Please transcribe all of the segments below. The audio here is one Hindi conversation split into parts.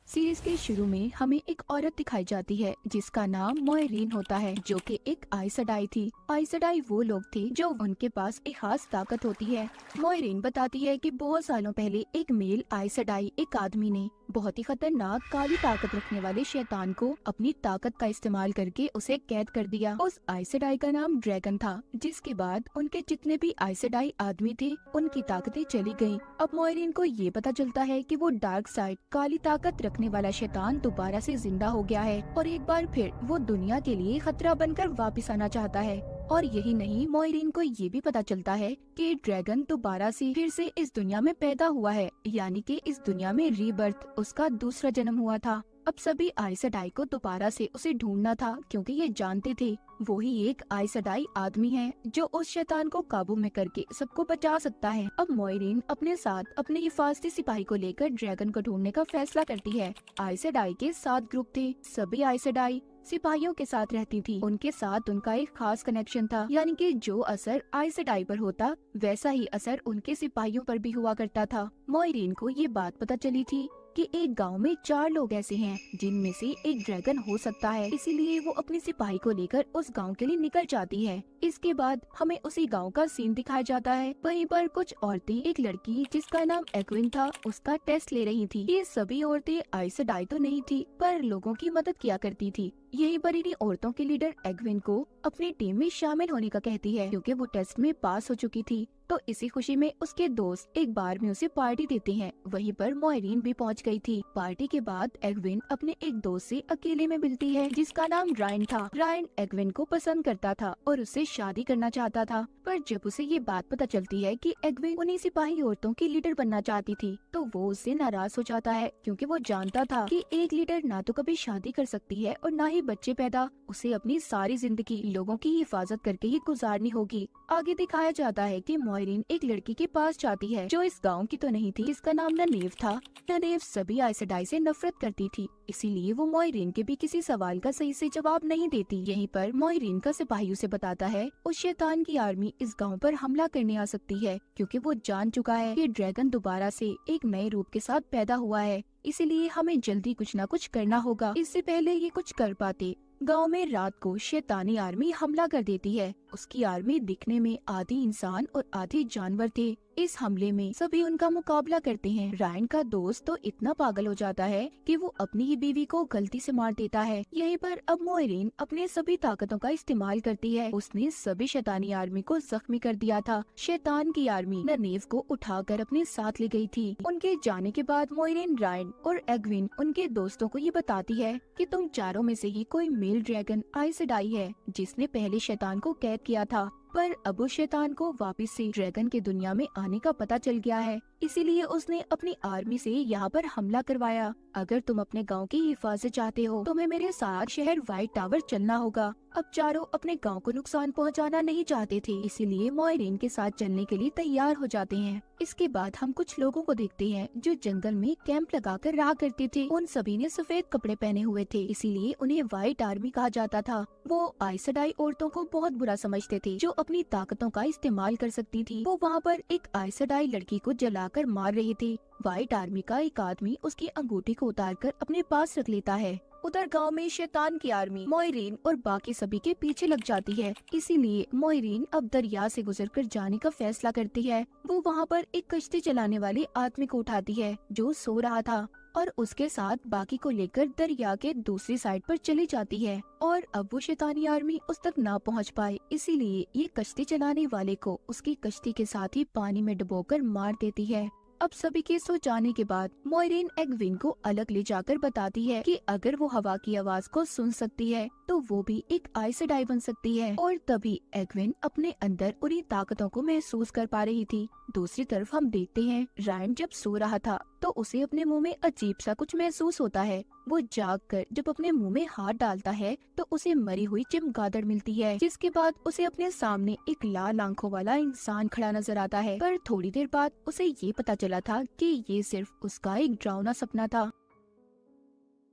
सीरीज के शुरू में हमें एक औरत दिखाई जाती है जिसका नाम मोइरीन होता है, जो कि एक आइसडाई थी। आइसडाई वो लोग थे जो उनके पास एक खास ताकत होती है। मोइरीन बताती है कि बहुत सालों पहले एक मेल आइसडाई एक आदमी ने बहुत ही खतरनाक काली ताकत रखने वाले शैतान को अपनी ताकत का इस्तेमाल करके उसे कैद कर दिया। उस आइसडाई का नाम ड्रैगन था, जिसके बाद उनके जितने भी आइसडाई आदमी थे उनकी ताकतें चली गयी। अब मोइरीन को ये पता चलता है कि वो डार्क साइड काली ताकत रखने वाला शैतान दोबारा से जिंदा हो गया है और एक बार फिर वो दुनिया के लिए खतरा बनकर वापस आना चाहता है। और यही नहीं, मोइरीन को ये भी पता चलता है कि ड्रैगन दोबारा से फिर से इस दुनिया में पैदा हुआ है, यानी कि इस दुनिया में रीबर्थ उसका दूसरा जन्म हुआ था। अब सभी आइसडाई को दोबारा से उसे ढूंढना था, क्योंकि ये जानते थे वो ही एक आइसडाई आदमी है जो उस शैतान को काबू में करके सबको बचा सकता है। अब मोइरीन अपने साथ अपने हिफाजती सिपाही को लेकर ड्रैगन को ढूंढने का फैसला करती है। आइसडाई के 7 ग्रुप थे। सभी आइसडाई सिपाहियों के साथ रहती थी। उनके साथ उनका एक खास कनेक्शन था, यानी कि जो असर आइसडाई पर होता वैसा ही असर उनके सिपाहियों पर भी हुआ करता था। मोइरीन को ये बात पता चली थी कि एक गांव में 4 लोग ऐसे हैं जिनमें से एक ड्रैगन हो सकता है, इसीलिए वो अपने सिपाही को लेकर उस गांव के लिए निकल जाती है। इसके बाद हमें उसी गांव का सीन दिखाया जाता है। वहीं पर कुछ औरतें एक लड़की जिसका नाम एक्विन था उसका टेस्ट ले रही थी। ये सभी औरतें आइसडाई तो नहीं थी, पर लोगों की मदद किया करती थी। यही पर इन्हीं औरतों की लीडर एक्विन को अपनी टीम में शामिल होने का कहती है, क्योंकि वो टेस्ट में पास हो चुकी थी। तो इसी खुशी में उसके दोस्त एक बार में उसे पार्टी देते हैं। वहीं पर मोइरीन भी पहुंच गई थी। पार्टी के बाद एक्विन अपने एक दोस्त से अकेले में मिलती है जिसका नाम रायन था। रायन एक्विन को पसंद करता था और उससे शादी करना चाहता था, पर जब उसे ये बात पता चलती है कि एक्विन उन्हीं सिपाही औरतों की लीडर बनना चाहती थी, तो वो उससे नाराज हो जाता है, क्योंकि वो जानता था कि एक लीडर ना तो कभी शादी कर सकती है और ना ही बच्चे पैदा। उसे अपनी सारी जिंदगी लोगों की हिफाजत करके ही गुजारनी होगी। आगे दिखाया जाता है कि मोइरीन एक लड़की के पास जाती है जो इस गांव की तो नहीं थी, जिसका नाम ननेव था। ननेव सभी आइसडाई से नफरत करती थी, इसीलिए वो मोइरीन के भी किसी सवाल का सही से जवाब नहीं देती। यहीं पर मोइरीन का सिपाही उसे बताता है उस शैतान की आर्मी इस गांव पर हमला करने आ सकती है, क्योंकि वो जान चुका है कि ड्रैगन दोबारा से एक नए रूप के साथ पैदा हुआ है। इसीलिए हमें जल्दी कुछ न कुछ करना होगा। इससे पहले ये कुछ कर पाते, गांव में रात को शैतानी आर्मी हमला कर देती है। उसकी आर्मी दिखने में आधी इंसान और आधी जानवर थे। इस हमले में सभी उनका मुकाबला करते हैं। रायन का दोस्त तो इतना पागल हो जाता है कि वो अपनी ही बीवी को गलती से मार देता है। यहीं पर अब मोइरीन अपने सभी ताकतों का इस्तेमाल करती है। उसने सभी शैतानी आर्मी को जख्मी कर दिया था। शैतान की आर्मी ननेव को उठाकर अपने साथ ले गई थी। उनके जाने के बाद मोइरीन रायन और एक्विन उनके दोस्तों को ये बताती है कि तुम चारों में से ही कोई मेल ड्रैगन आइसडाई है जिसने पहले शैतान को कैद किया था, पर अब उस शैतान को वापस से ड्रैगन की दुनिया में आने का पता चल गया है, इसीलिए उसने अपनी आर्मी से यहाँ पर हमला करवाया। अगर तुम अपने गांव की हिफाजत चाहते हो तुम्हें मेरे साथ शहर व्हाइट टावर चलना होगा। अब चारों अपने गांव को नुकसान पहुंचाना नहीं चाहते थे, इसीलिए मोइरीन के साथ चलने के लिए तैयार हो जाते हैं। इसके बाद हम कुछ लोगों को देखते हैं जो जंगल में कैंप लगाकर रहा करते थे। उन सभी ने सफेद कपड़े पहने हुए थे, इसीलिए उन्हें व्हाइट आर्मी कहा जाता था। वो आइसडाई औरतों को बहुत बुरा समझते थे जो अपनी ताकतों का इस्तेमाल कर सकती थी। वो वहाँ पर एक आइसडाई लड़की को जलाकर मार रही थी। व्हाइट आर्मी का एक आदमी उसकी अंगूठी को उतारकर अपने पास रख लेता है। उधर गांव में शैतान की आर्मी मोइरीन और बाकी सभी के पीछे लग जाती है, इसीलिए मोइरीन अब दरिया से गुजरकर जाने का फैसला करती है। वो वहाँ पर एक कश्ती चलाने वाले आदमी को उठाती है जो सो रहा था और उसके साथ बाकी को लेकर दरिया के दूसरी साइड पर चली जाती है। और अब वो शैतानी आर्मी उस तक ना पहुँच पाए, इसीलिए ये कश्ती चलाने वाले को उसकी कश्ती के साथ ही पानी में डुबोकर मार देती है। अब सभी के सो जाने के बाद मोइरीन एक्विन को अलग ले जाकर बताती है कि अगर वो हवा की आवाज को सुन सकती है तो वो भी एक आइसडाई बन सकती है। और तभी एक्विन अपने अंदर उन्हीं ताकतों को महसूस कर पा रही थी। दूसरी तरफ हम देखते हैं रायन जब सो रहा था तो उसे अपने मुंह में अजीब सा कुछ महसूस होता है। वो जागकर जब अपने मुंह में हाथ डालता है तो उसे मरी हुई चमगादड़ मिलती है, जिसके बाद उसे अपने सामने एक लाल आंखों वाला इंसान खड़ा नजर आता है। पर थोड़ी देर बाद उसे ये पता चला था कि ये सिर्फ उसका एक डरावना सपना था।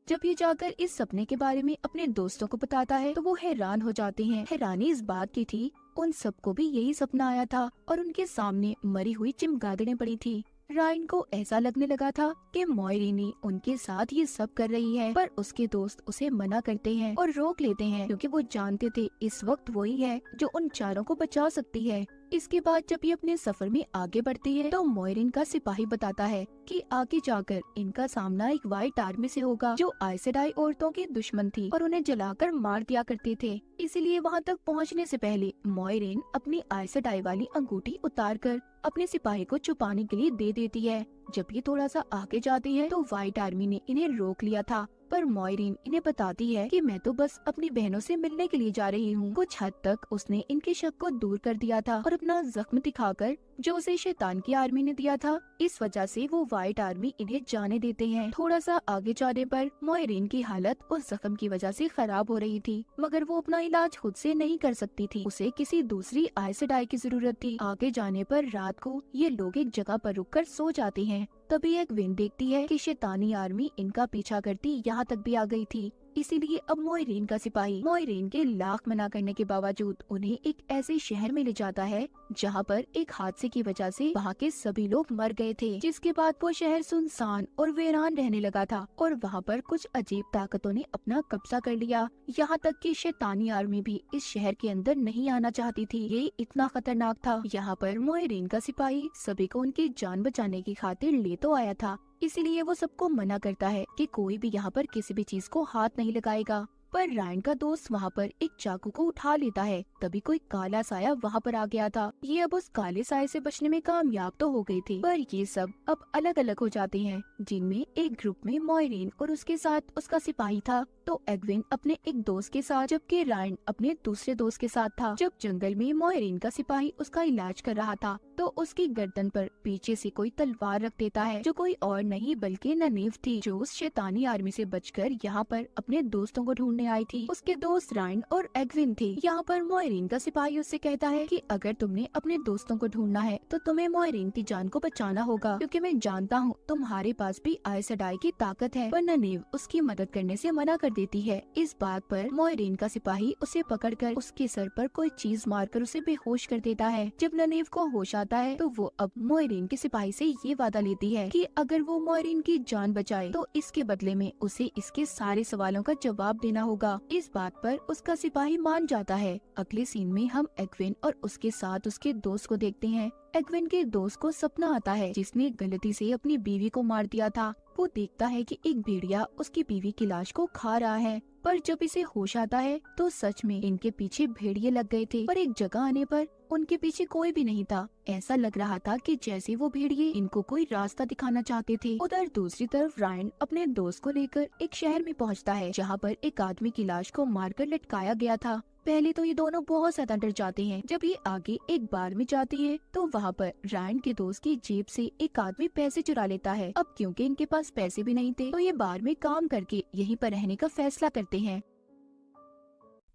जब ये जाकर इस सपने के बारे में अपने दोस्तों को बताता है तो वो हैरान हो जाते हैं। हैरानी इस बात की थी उन सबको भी यही सपना आया था और उनके सामने मरी हुई चमगादड़ें पड़ी थी। रायन को ऐसा लगने लगा था कि मॉयरीन उनके साथ ये सब कर रही है, पर उसके दोस्त उसे मना करते हैं और रोक लेते हैं क्योंकि वो जानते थे इस वक्त वही है जो उन चारों को बचा सकती है। इसके बाद जब ये अपने सफर में आगे बढ़ती है तो मॉयरीन का सिपाही बताता है कि आगे जाकर इनका सामना एक व्हाइट आर्मी से होगा जो आइस सेडाई औरतों की दुश्मन थी और उन्हें जलाकर मार दिया करते थे। इसीलिए वहाँ तक पहुँचने से पहले मॉयरीन अपनी आइस सेडाई वाली अंगूठी उतार कर अपने सिपाही को छुपाने के लिए दे देती है। जब ये थोड़ा सा आगे जाती है तो व्हाइट आर्मी ने इन्हें रोक लिया था, पर मॉयरीन इन्हें बताती है कि मैं तो बस अपनी बहनों से मिलने के लिए जा रही हूँ। कुछ हद तक उसने इनके शक को दूर कर दिया था और अपना जख्म दिखाकर जो उसे शैतान की आर्मी ने दिया था, इस वजह से वो व्हाइट आर्मी इन्हें जाने देते हैं। थोड़ा सा आगे जाने पर मॉयरीन की हालत उस जख्म की वजह से खराब हो रही थी, मगर वो अपना इलाज खुद से नहीं कर सकती थी। उसे किसी दूसरी आइस सेडाई की जरूरत थी। आगे जाने पर रात को ये लोग एक जगह पर रुककर सो जाते हैं। तभी एक विंड देखती है कि शैतानी आर्मी इनका पीछा करती यहाँ तक भी आ गई थी। इसीलिए अब मॉयरीन का सिपाही मॉयरीन के लाख मना करने के बावजूद उन्हें एक ऐसे शहर में ले जाता है जहाँ पर एक हादसे की वजह से वहाँ के सभी लोग मर गए थे, जिसके बाद वो शहर सुनसान और वीरान रहने लगा था और वहाँ पर कुछ अजीब ताकतों ने अपना कब्जा कर लिया। यहाँ तक कि शैतानी आर्मी भी इस शहर के अंदर नहीं आना चाहती थी। ये इतना खतरनाक था। यहाँ पर मॉयरीन का सिपाही सभी को उनकी जान बचाने की खातिर ले तो आया था, इसीलिए वो सबको मना करता है कि कोई भी यहाँ पर किसी भी चीज को हाथ नहीं लगाएगा। पर रायन का दोस्त वहाँ पर एक चाकू को उठा लेता है। तभी कोई काला साया वहाँ पर आ गया था। ये अब उस काले साये से बचने में कामयाब तो हो गई थी, पर ये सब अब अलग अलग हो जाते हैं, जिनमें एक ग्रुप में मॉयरीन और उसके साथ उसका सिपाही था, तो एग्विन अपने एक दोस्त के साथ, जबकि रायन अपने दूसरे दोस्त के साथ था। जब जंगल में मॉयरीन का सिपाही उसका इलाज कर रहा था तो उसकी गर्दन पर पीछे से कोई तलवार रख देता है, जो कोई और नहीं बल्कि ननीव थी, जो उस शैतानी आर्मी से बचकर यहाँ पर अपने दोस्तों को ढूंढने आई थी। उसके दोस्त रायन और एग्विन थे। यहाँ पर मॉयरीन का सिपाही उससे कहता है कि अगर तुमने अपने दोस्तों को ढूंढना है तो तुम्हें मॉयरीन की जान को बचाना होगा, क्योंकि मैं जानता हूँ तुम्हारे पास भी आइस सेडाई की ताकत है। पर ननीव उसकी मदद करने से मना कर देती है। इस बात पर मॉयरीन का सिपाही उसे पकड़कर उसके सर पर कोई चीज मारकर उसे बेहोश कर देता है। जब ननीव को होश आता है तो वो अब मॉयरीन के सिपाही से ये वादा लेती है कि अगर वो मॉयरीन की जान बचाए तो इसके बदले में उसे इसके सारे सवालों का जवाब देना होगा। इस बात पर उसका सिपाही मान जाता है। अगले सीन में हम एग्विन और उसके साथ उसके दोस्त को देखते हैं। एग्विन के दोस्त को सपना आता है जिसने गलती से अपनी बीवी को मार दिया था। वो देखता है कि एक भेड़िया उसकी बीवी की लाश को खा रहा है, पर जब इसे होश आता है तो सच में इनके पीछे भेड़िए लग गए थे, पर एक जगह आने पर उनके पीछे कोई भी नहीं था। ऐसा लग रहा था कि जैसे वो भेड़िए इनको कोई रास्ता दिखाना चाहते थे। उधर दूसरी तरफ रायन अपने दोस्त को लेकर एक शहर में पहुंचता है जहां पर एक आदमी की लाश को मारकर लटकाया गया था। पहले तो ये दोनों बहुत ज्यादा डर जाते हैं। जब ये आगे एक बार में जाती है तो वहाँ पर रायन के दोस्त की जेब से एक आदमी पैसे चुरा लेता है। अब क्योंकि इनके पास पैसे भी नहीं थे तो ये बार में काम करके यहीं पर रहने का फैसला करते हैं।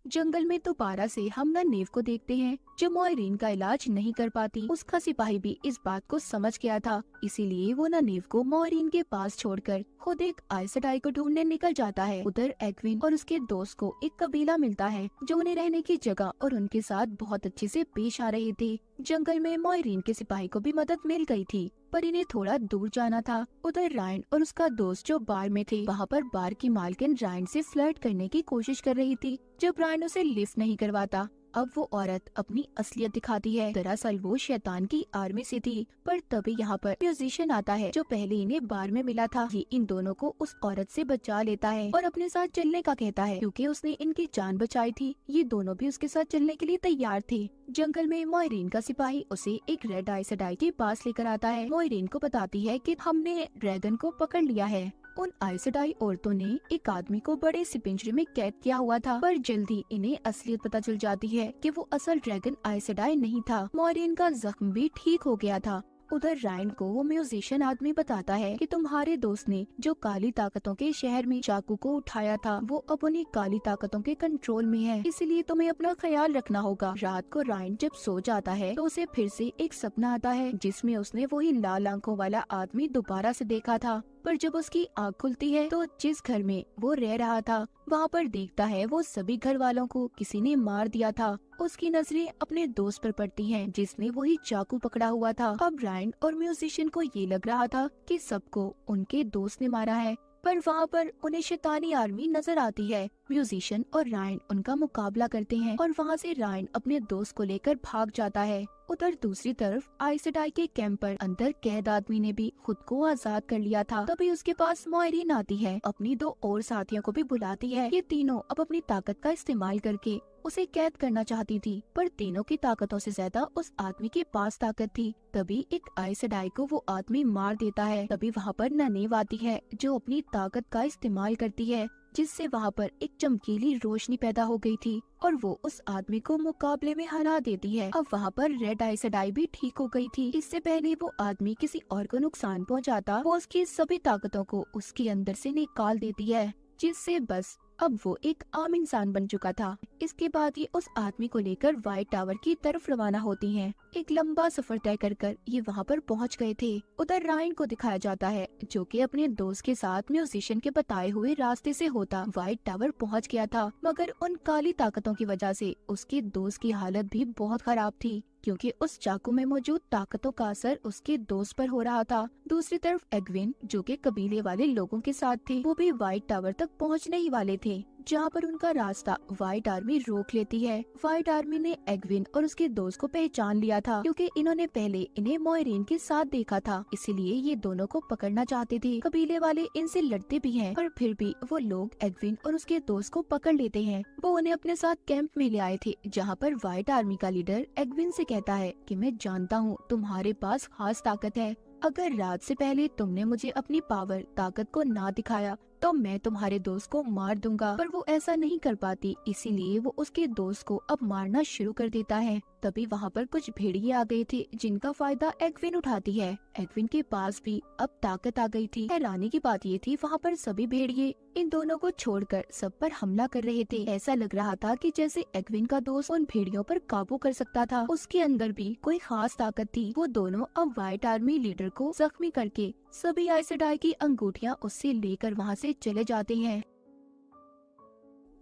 जंगल में दोबारा से हम ननीव को देखते हैं जो मॉयरीन का इलाज नहीं कर पाती। उसका सिपाही भी इस बात को समझ गया था, इसीलिए वो ननीव को मॉयरीन के पास छोड़कर खुद एक आइस सेडाई को ढूंढने निकल जाता है। उधर एग्विन और उसके दोस्त को एक कबीला मिलता है जो उन्हें रहने की जगह और उनके साथ बहुत अच्छे से पेश आ रहे थे। जंगल में मॉयरीन के सिपाही को भी मदद मिल गई थी, पर इन्हें थोड़ा दूर जाना था। उधर रायन और उसका दोस्त जो बार में थे, वहाँ पर बार की मालकिन रायन से फ्लर्ट करने की कोशिश कर रही थी। जब रायन उसे लिफ्ट नहीं करवाता, अब वो औरत अपनी असलियत दिखाती है। दरअसल वो शैतान की आर्मी से थी। पर तभी यहाँ पर म्यूजिशियन आता है जो पहले इन्हें बार में मिला था। ये इन दोनों को उस औरत से बचा लेता है और अपने साथ चलने का कहता है, क्योंकि उसने इनकी जान बचाई थी। ये दोनों भी उसके साथ चलने के लिए तैयार थे। जंगल में मॉयरीन का सिपाही उसे एक रेड आइस सेडाई के पास लेकर आता है। मॉयरीन को बताती है कि हमने ड्रैगन को पकड़ लिया है। उन आइस सेडाई औरतों ने एक आदमी को बड़े से पिंजरे में कैद किया हुआ था, पर जल्दी इन्हें असलियत पता चल जाती है कि वो असल ड्रैगन आइस सेडाई नहीं था। मॉयरीन का जख्म भी ठीक हो गया था। उधर रायन को वो म्यूजिशियन आदमी बताता है कि तुम्हारे दोस्त ने जो काली ताकतों के शहर में चाकू को उठाया था, वो अब उन्हीं काली ताकतों के कंट्रोल में है, इसलिए तुम्हें अपना ख्याल रखना होगा। रात को रायन जब सो जाता है तो उसे फिर से एक सपना आता है जिसमें उसने वही लाल आंखों वाला आदमी दोबारा से देखा था। पर जब उसकी आँख खुलती है तो जिस घर में वो रह रहा था वहाँ पर देखता है वो सभी घर वालों को किसी ने मार दिया था। उसकी नजरें अपने दोस्त पर पड़ती हैं जिसने वही चाकू पकड़ा हुआ था। अब रायन और म्यूजिशियन को ये लग रहा था कि सबको उनके दोस्त ने मारा है, पर वहाँ पर उन्हें शैतानी आर्मी नजर आती है। म्यूजिशियन और रायन उनका मुकाबला करते हैं और वहाँ से रायन अपने दोस्त को लेकर भाग जाता है। उधर दूसरी तरफ आइसडाई के कैंप पर अंदर कैद आदमी ने भी खुद को आजाद कर लिया था। तभी उसके पास मॉयरीन आती है, अपनी 2 और साथियों को भी बुलाती है। ये तीनों अब अपनी ताकत का इस्तेमाल करके उसे कैद करना चाहती थी, पर तीनों की ताकतों से ज्यादा उस आदमी के पास ताकत थी। तभी एक आइसडाई को वो आदमी मार देता है। तभी वहाँ पर ननेव आती है जो अपनी ताकत का इस्तेमाल करती है, जिससे वहाँ पर एक चमकीली रोशनी पैदा हो गई थी और वो उस आदमी को मुकाबले में हरा देती है। अब वहाँ पर रेड आइसडाई भी ठीक हो गई थी। इससे पहले वो आदमी किसी और को नुकसान पहुँचाता, वो उसकी सभी ताकतों को उसके अंदर से निकाल देती है, जिससे बस अब वो एक आम इंसान बन चुका था। इसके बाद ये उस आदमी को लेकर व्हाइट टावर की तरफ रवाना होती हैं। एक लंबा सफर तय कर ये वहाँ पर पहुँच गए थे। उधर रायन को दिखाया जाता है जो कि अपने दोस्त के साथ म्यूजिशियन के बताए हुए रास्ते से होता व्हाइट टावर पहुँच गया था, मगर उन काली ताकतों की वजह से उसके दोस्त की हालत भी बहुत खराब थी, क्योंकि उस चाकू में मौजूद ताकतों का असर उसके दोस्त पर हो रहा था। दूसरी तरफ एग्विन जो कि कबीले वाले लोगों के साथ थे, वो भी व्हाइट टावर तक पहुंचने ही वाले थे, जहां पर उनका रास्ता व्हाइट आर्मी रोक लेती है। व्हाइट आर्मी ने एग्विन और उसके दोस्त को पहचान लिया था, क्योंकि इन्होंने पहले इन्हें मॉयरीन के साथ देखा था, इसीलिए ये दोनों को पकड़ना चाहते थे। कबीले वाले इनसे लड़ते भी हैं, पर फिर भी वो लोग एग्विन और उसके दोस्त को पकड़ लेते हैं। वो उन्हें अपने साथ कैंप में ले आए थे, जहाँ पर व्हाइट आर्मी का लीडर एग्विन से कहता है कि मैं जानता हूँ तुम्हारे पास खास ताकत है, अगर रात से पहले तुमने मुझे अपनी पावर ताकत को ना दिखाया तो मैं तुम्हारे दोस्त को मार दूंगा। पर वो ऐसा नहीं कर पाती, इसीलिए वो उसके दोस्त को अब मारना शुरू कर देता है। तभी वहाँ पर कुछ भेड़िए आ गए थे जिनका फायदा एग्विन उठाती है। एग्विन के पास भी अब ताकत आ गई थी। हैरानी की बात ये थी वहाँ पर सभी भेड़िए इन दोनों को छोड़कर सब पर हमला कर रहे थे। ऐसा लग रहा था कि जैसे एग्विन का दोस्त उन भेड़ियों पर काबू कर सकता था, उसके अंदर भी कोई खास ताकत थी। वो दोनों अब व्हाइट आर्मी लीडर को जख्मी करके सभी आइसडाई की अंगूठियाँ उससे लेकर वहाँ से चले जाते हैं।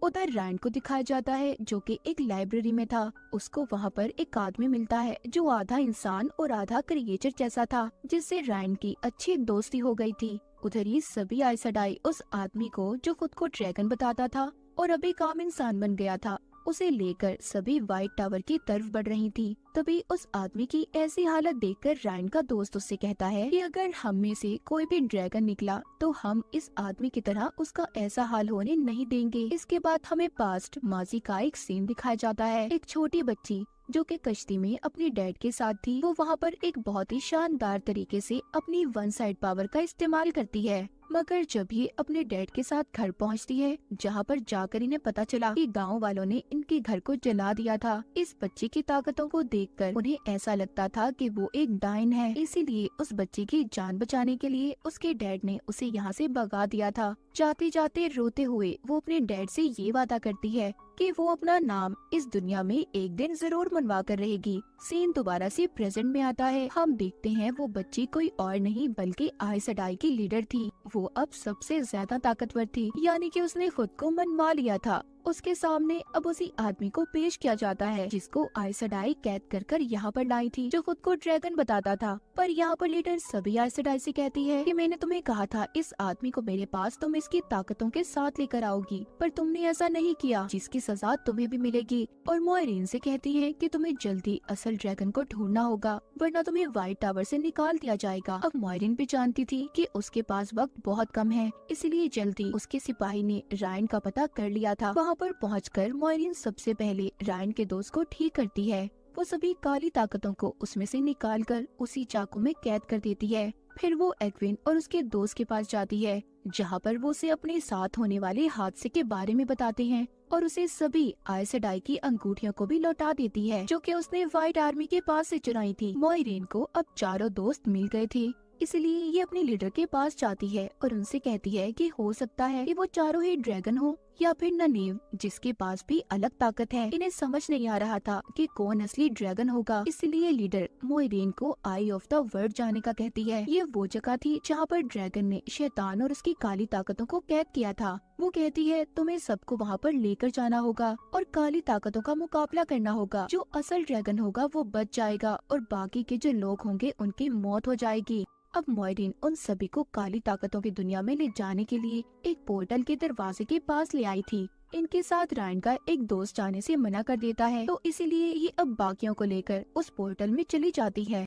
उधर रायन को दिखाया जाता है जो कि एक लाइब्रेरी में था। उसको वहाँ पर एक आदमी मिलता है जो आधा इंसान और आधा क्रिएचर जैसा था, जिससे रायन की अच्छी दोस्ती हो गई थी। उधर ही सभी आइसडाई उस आदमी को जो खुद को ड्रैगन बताता था और अभी काम इंसान बन गया था, उसे लेकर सभी व्हाइट टावर की तरफ बढ़ रही थी। तभी उस आदमी की ऐसी हालत देखकर रायन का दोस्त उससे कहता है कि अगर हम में से कोई भी ड्रैगन निकला तो हम इस आदमी की तरह उसका ऐसा हाल होने नहीं देंगे। इसके बाद हमें पास्ट माजी का एक सीन दिखाया जाता है। एक छोटी बच्ची जो कि कश्ती में अपने डैड के साथ थी, वो वहाँ पर एक बहुत ही शानदार तरीके से अपनी वन साइड पावर का इस्तेमाल करती है, मगर जब ये अपने डैड के साथ घर पहुँचती है, जहाँ पर जाकर इन्हें पता चला कि गांव वालों ने इनके घर को जला दिया था। इस बच्ची की ताकतों को देखकर उन्हें ऐसा लगता था कि वो एक डायन है, इसीलिए उस बच्ची की जान बचाने के लिए उसके डैड ने उसे यहाँ से भगा दिया था। जाते जाते रोते हुए वो अपने डैड से ये वादा करती है कि वो अपना नाम इस दुनिया में एक दिन जरूर मनवा कर रहेगी। सीन दोबारा से प्रेजेंट में आता है। हम देखते हैं वो बच्ची कोई और नहीं बल्कि आइसडाई की लीडर थी। वो अब सबसे ज्यादा ताकतवर थी, यानी कि उसने खुद को मनवा लिया था। उसके सामने अब उसी आदमी को पेश किया जाता है जिसको आइसडाई कैद कर यहाँ पर लाई थी, जो खुद को ड्रैगन बताता था। पर यहाँ पर लीडर सभी आइसडाई से कहती है कि मैंने तुम्हें कहा था इस आदमी को मेरे पास तुम इसकी ताकतों के साथ लेकर आओगी, पर तुमने ऐसा नहीं किया, जिसकी सजा तुम्हें भी मिलेगी। और मॉयरीन से कहती है कि तुम्हें जल्दी असल ड्रैगन को ढूंढना होगा, वरना तुम्हें व्हाइट टावर से निकाल दिया जाएगा। अब मॉयरीन भी जानती थी कि उसके पास वक्त बहुत कम है, इसलिए जल्दी उसके सिपाही ने रायन का पता कर लिया था। वहाँ पर पहुंचकर मॉयरीन सबसे पहले रायन के दोस्त को ठीक करती है। वो सभी काली ताकतों को उसमें से निकालकर उसी चाकू में कैद कर देती है। फिर वो एग्विन और उसके दोस्त के पास जाती है, जहाँ पर वो उसे अपने साथ होने वाले हादसे के बारे में बताते हैं और उसे सभी आइसडाई की अंगूठियों को भी लौटा देती है, जो कि उसने व्हाइट आर्मी के पास से चुराई थी। मॉयरीन को अब चारों दोस्त मिल गए थे इसलिए ये अपने लीडर के पास जाती है और उनसे कहती है कि हो सकता है कि वो चारों ही ड्रैगन हो या फिर ननीव, जिसके पास भी अलग ताकत है। इन्हें समझ नहीं आ रहा था कि कौन असली ड्रैगन होगा, इसलिए लीडर मोइरीन को आई ऑफ द वर्ल्ड जाने का कहती है। ये वो जगह थी जहाँ पर ड्रैगन ने शैतान और उसकी काली ताकतों को कैद किया था। वो कहती है तुम्हें सबको वहाँ पर लेकर जाना होगा और काली ताकतों का मुकाबला करना होगा। जो असल ड्रैगन होगा वो बच जाएगा और बाकी के जो लोग होंगे उनकी मौत हो जाएगी। अब मोइरीन उन सभी को काली ताकतों की दुनिया में ले जाने के लिए एक पोर्टल के दरवाजे के पास ले आई थी। इनके साथ रायन का एक दोस्त जाने से मना कर देता है, तो इसीलिए ये अब बाकियों को लेकर उस पोर्टल में चली जाती है।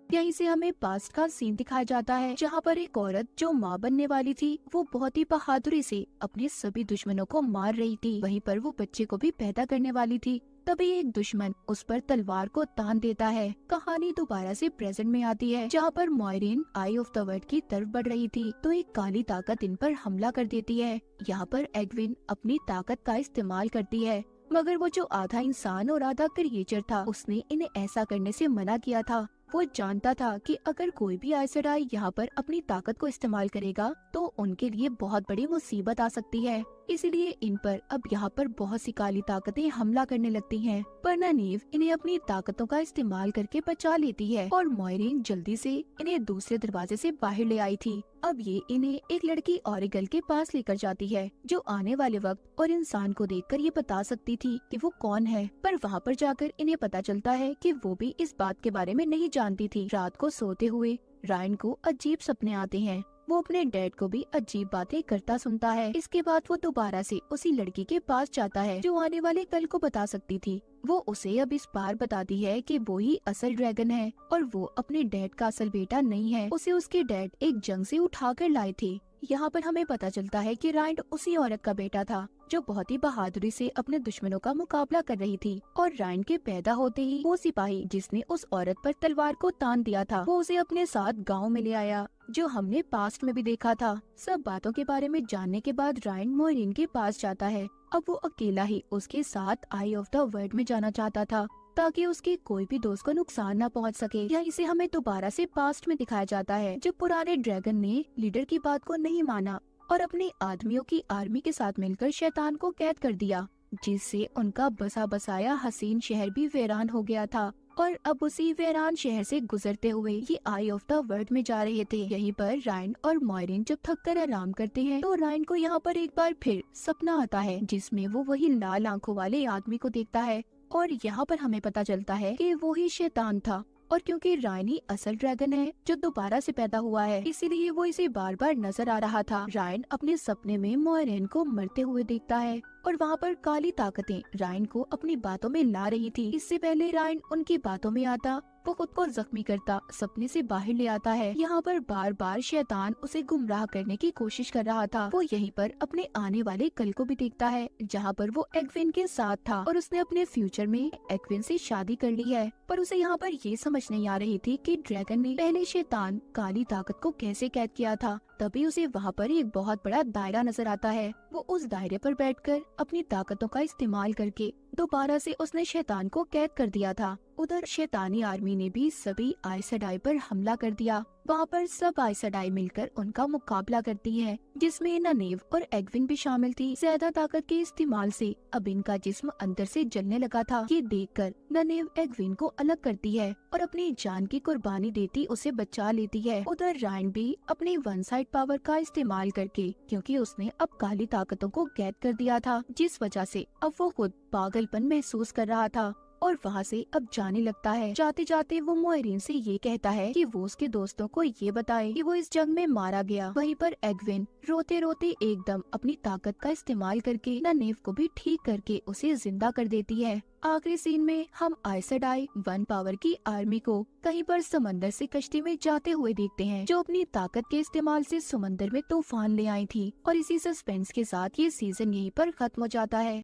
यहीं से हमें पास्ट का सीन दिखाया जाता है, जहाँ पर एक औरत जो माँ बनने वाली थी वो बहुत ही बहादुरी से अपने सभी दुश्मनों को मार रही थी। वहीं पर वो बच्चे को भी पैदा करने वाली थी। तभी एक दुश्मन उस पर तलवार को तान देता है। कहानी दोबारा से प्रेजेंट में आती है, जहाँ पर मोइरीन आई ऑफ द वर्ल्ड की तरफ बढ़ रही थी, तो एक काली ताकत इन पर हमला कर देती है। यहाँ पर एग्विन अपनी ताकत का इस्तेमाल करती है, मगर वो जो आधा इंसान और आधा क्रिएचर था उसने इन्हें ऐसा करने से मना किया था। वो जानता था कि अगर कोई भी आइस सेडाई यहाँ पर अपनी ताकत को इस्तेमाल करेगा तो उनके लिए बहुत बड़ी मुसीबत आ सकती है। इसलिए इन पर अब यहाँ पर बहुत सी काली ताकतें हमला करने लगती हैं, पर ननीव इन्हें अपनी ताकतों का इस्तेमाल करके बचा लेती है और मोइरीन जल्दी से इन्हें दूसरे दरवाजे से बाहर ले आई थी। अब ये इन्हें एक लड़की ऑरिगल के पास लेकर जाती है, जो आने वाले वक्त और इंसान को देखकर ये बता सकती थी कि वो कौन है। पर वहाँ पर जाकर इन्हें पता चलता है कि वो भी इस बात के बारे में नहीं जानती थी। रात को सोते हुए रायन को अजीब सपने आते हैं। वो अपने डैड को भी अजीब बातें करता सुनता है। इसके बाद वो दोबारा से उसी लड़की के पास जाता है जो आने वाले कल को बता सकती थी। वो उसे अब इस बार बताती है कि वो ही असल ड्रैगन है और वो अपने डैड का असल बेटा नहीं है। उसे उसके डैड एक जंग से उठा कर लाए थे। यहाँ पर हमें पता चलता है कि रायन उसी औरत का बेटा था जो बहुत ही बहादुरी से अपने दुश्मनों का मुकाबला कर रही थी। और रायन के पैदा होते ही वो सिपाही जिसने उस औरत पर तलवार को तान दिया था, वो उसे अपने साथ गांव में ले आया, जो हमने पास्ट में भी देखा था। सब बातों के बारे में जानने के बाद रायन मोइरीन के पास जाता है। अब वो अकेला ही उसके साथ आई ऑफ द वर्ल्ड में जाना चाहता था, ताकि उसके कोई भी दोस्त को नुकसान न पहुंच सके। या इसे हमें दोबारा से पास्ट में दिखाया जाता है, जब पुराने ड्रैगन ने लीडर की बात को नहीं माना और अपने आदमियों की आर्मी के साथ मिलकर शैतान को कैद कर दिया, जिससे उनका बसा बसाया हसीन शहर भी वीरान हो गया था। और अब उसी वीरान शहर से गुजरते हुए ये आई ऑफ द वर्ल्ड में जा रहे थे। यहीं पर रायन और मोइरीन जब थक कर आराम करते हैं, तो रायन को यहाँ पर एक बार फिर सपना आता है, जिसमें वो वही लाल आंखों वाले आदमी को देखता है। और यहाँ पर हमें पता चलता है कि वो ही शैतान था। और क्योंकि रायन ही असल ड्रैगन है जो दोबारा से पैदा हुआ है, इसीलिए वो इसे बार बार नजर आ रहा था। रायन अपने सपने में मोइरीन को मरते हुए देखता है और वहाँ पर काली ताकतें रायन को अपनी बातों में ला रही थी। इससे पहले रायन उनकी बातों में आता, वो खुद को जख्मी करता सपने से बाहर ले आता है। यहाँ पर बार बार शैतान उसे गुमराह करने की कोशिश कर रहा था। वो यहीं पर अपने आने वाले कल को भी देखता है, जहाँ पर वो एग्विन के साथ था और उसने अपने फ्यूचर में एग्विन से शादी कर ली है। पर उसे यहाँ पर ये समझ नहीं आ रही थी कि ड्रैगन ने पहले शैतान काली ताकत को कैसे कैद किया था। तभी उसे वहाँ पर एक बहुत बड़ा दायरा नजर आता है। वो उस दायरे पर बैठकर अपनी ताकतों का इस्तेमाल करके दोबारा से उसने शैतान को कैद कर दिया था। उधर शैतानी आर्मी ने भी सभी आइस सेडाई पर हमला कर दिया। वहाँ पर सब आइस सेडाई मिलकर उनका मुकाबला करती है, जिसमें ननेव और एग्विन भी शामिल थी। ज्यादा ताकत के इस्तेमाल से अब इनका जिस्म अंदर से जलने लगा था। ये देखकर ननेव एग्विन को अलग करती है और अपनी जान की कुर्बानी देती उसे बचा लेती है। उधर रायन भी अपने वन साइड पावर का इस्तेमाल करके, क्योंकि उसने अब काली ताकतों को कैद कर दिया था, जिस वजह से अब वो खुद पागलपन महसूस कर रहा था और वहाँ से अब जाने लगता है। जाते जाते वो मोइरीन से ये कहता है कि वो उसके दोस्तों को ये बताए कि वो इस जंग में मारा गया। वहीं पर एग्विन रोते रोते एकदम अपनी ताकत का इस्तेमाल करके ननेव को भी ठीक करके उसे जिंदा कर देती है। आखिरी सीन में हम आइस सेडाई वन पावर की आर्मी को कहीं पर समंदर से कश्ती में जाते हुए देखते हैं, जो अपनी ताकत के इस्तेमाल से समंदर में तूफान ले आई थी। और इसी सस्पेंस के साथ ये सीजन यहीं पर खत्म हो जाता है।